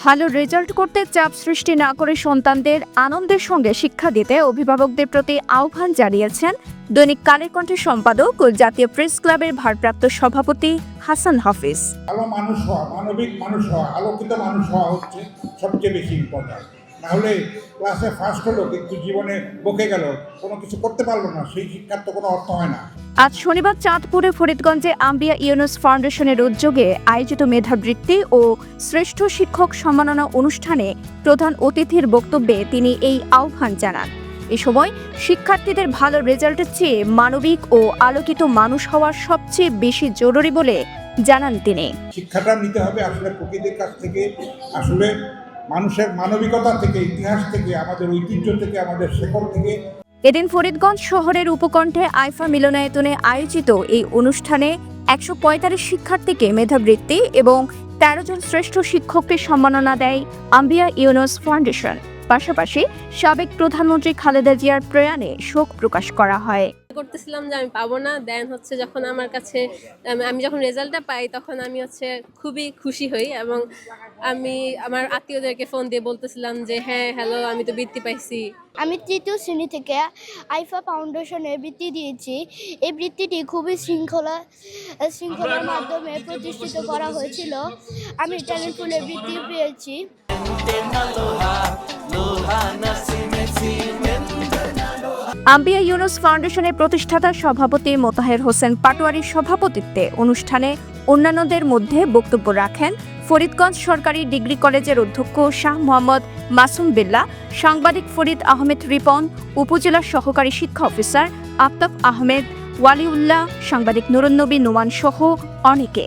ভালো রেজাল্ট করতে চাপ সৃষ্টি না করে সন্তানদের আনন্দের সঙ্গে শিক্ষা দিতে অভিভাবকদের প্রতি আহ্বান জানিয়েছেন দৈনিক কালের কণ্ঠের সম্পাদক ও জাতীয় প্রেস ক্লাবের ভারপ্রাপ্ত সভাপতি হাসান হাফিজ। ভালো মানুষ হওয়া, মানবিক মানুষ হওয়া, আলোকিত মানুষ হওয়া হচ্ছে সবচেয়ে বেশি ইম্পর্টেন্ট। নাহলে ক্লাসে ফার্স্ট হলো কিন্তু জীবনে বকে গেল, কোনো কিছু করতে পারলো না, সেই শিক্ষার তো কোনো অর্থ হয় না। আজ শনিবার চাঁদপুরে ফরিদগঞ্জে আম্বিয়া ইউনুস ফাউন্ডেশনের উদ্যোগে আয়োজিত মেধাবৃত্তি ও শ্রেষ্ঠ শিক্ষক সম্মাননা অনুষ্ঠানে প্রধান অতিথির বক্তব্যে তিনি এই আহ্বান জানান। এ সময় শিক্ষার্থীদের ভালো রেজাল্টের চেয়ে মানবিক ও আলোকিত মানুষ হওয়া সবচেয়ে বেশি জরুরি বলে জানান তিনি। শিক্ষাটা নিতে হবে আসলে প্রকৃতির কাছ থেকে, আসলে মানুষের মানবিকতা থেকে, ইতিহাস থেকে, আমাদের ঐতিহ্য থেকে, আমাদের শেকড় থেকে। এদিন ফরিদগঞ্জ শহরের উপকণ্ঠে আইফা মিলনায়তনে আয়োজিত এই অনুষ্ঠানে ১৪৫ শিক্ষার্থীকে মেধাবৃত্তি এবং ১৩ জন শ্রেষ্ঠ শিক্ষককে সম্মাননা দেয় আম্বিয়া ইউনুস ফাউন্ডেশন। পাশাপাশি সাবেক প্রধানমন্ত্রী খালেদা জিয়ার প্রয়াণে শোক প্রকাশ করা হয়। করতেছিলাম যে আমি পাবো না, দেন হচ্ছে যখন আমার কাছে আমি যখন রেজাল্টটা পাই তখন আমি খুবই খুশি হই এবং আমি আমার আত্মীয়দেরকে ফোন দিয়ে বলতেছিলাম যে হ্যাঁ হ্যালো, আমি তো বৃত্তি পাইছি। আমি তৃতীয় শ্রেণী থেকে আইফা ফাউন্ডেশনে বৃত্তি দিয়েছি। এই বৃত্তিটি খুবই শৃঙ্খলার মাধ্যমে প্রতিষ্ঠিত করা হয়েছিল। আমি ট্যালেন্ট পুলে বৃত্তি পেয়েছি। আম্বিয়া ইউনুস ফাউন্ডেশনের প্রতিষ্ঠাতা সভাপতি মোতাহের হোসেন পাটোয়ারির সভাপতিত্বে অনুষ্ঠানে অন্যান্যদের মধ্যে বক্তব্য রাখেন ফরিদগঞ্জ সরকারি ডিগ্রি কলেজের অধ্যক্ষ শাহ মোহাম্মদ মাসুম বিল্লাহ, সাংবাদিক ফরিদ আহমেদ রিপন, উপজেলা সহকারী শিক্ষা অফিসার আফতাব আহমেদ, ওয়ালিউল্লাহ, সাংবাদিক নুরুন্নবী নোমান সহ অনেকে।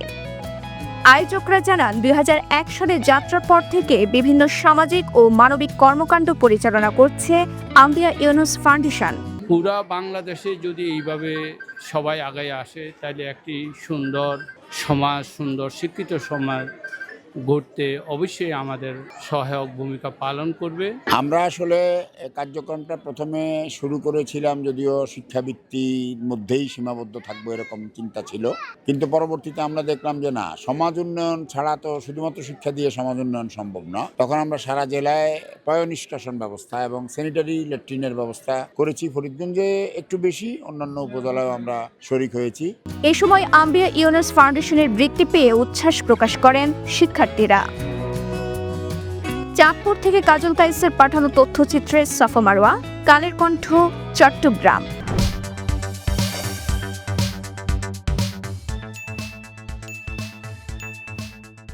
আয়োজকরা জানান ২০০১ সালে যাত্রার পর থেকে বিভিন্ন সামাজিক ও মানবিক কর্মকাণ্ড পরিচালনা করছে আম্বিয়া ইউনুস ফাউন্ডেশন। পুরা বাংলাদেশে যদি এইভাবে সবাই আগায় আসে তাহলে একটি সুন্দর সমাজ, সুন্দর শিক্ষিত সমাজ গড়তে অবশ্যই আমাদের সহায়ক ভূমিকা পালন করবে। আমরা আসলে কার্যক্রমটা প্রথমে শুরু করেছিলাম যদিও শিক্ষাবৃত্তির মধ্যেই সীমাবদ্ধ থাকবো এরকম চিন্তা ছিল, কিন্তু পরবর্তীতে আমরা দেখলাম যে না, সমাজ উন্নয়ন ছাড়া তো শুধুমাত্র শিক্ষা দিয়ে সমাজ উন্নয়ন সম্ভব না। তখন আমরা সারা জেলায় পয়ঃনিষ্কাশন ব্যবস্থা এবং স্যানিটারি ল্যাট্রিনের ব্যবস্থা করেছি। ফরিদগঞ্জে একটু বেশি, অন্যান্য উপজেলায় আমরা শরিক হয়েছি। এ সময় আম্বিয়া ইউনুস ফাউন্ডেশনের বৃত্তি পেয়ে উচ্ছ্বাস প্রকাশ করেন শিক্ষার্থীরা। চাঁদপুর থেকে কাজল কাইসের পাঠানো তথ্যচিত্রে সাফা মারওয়া, কালের কণ্ঠ, চট্টগ্রাম।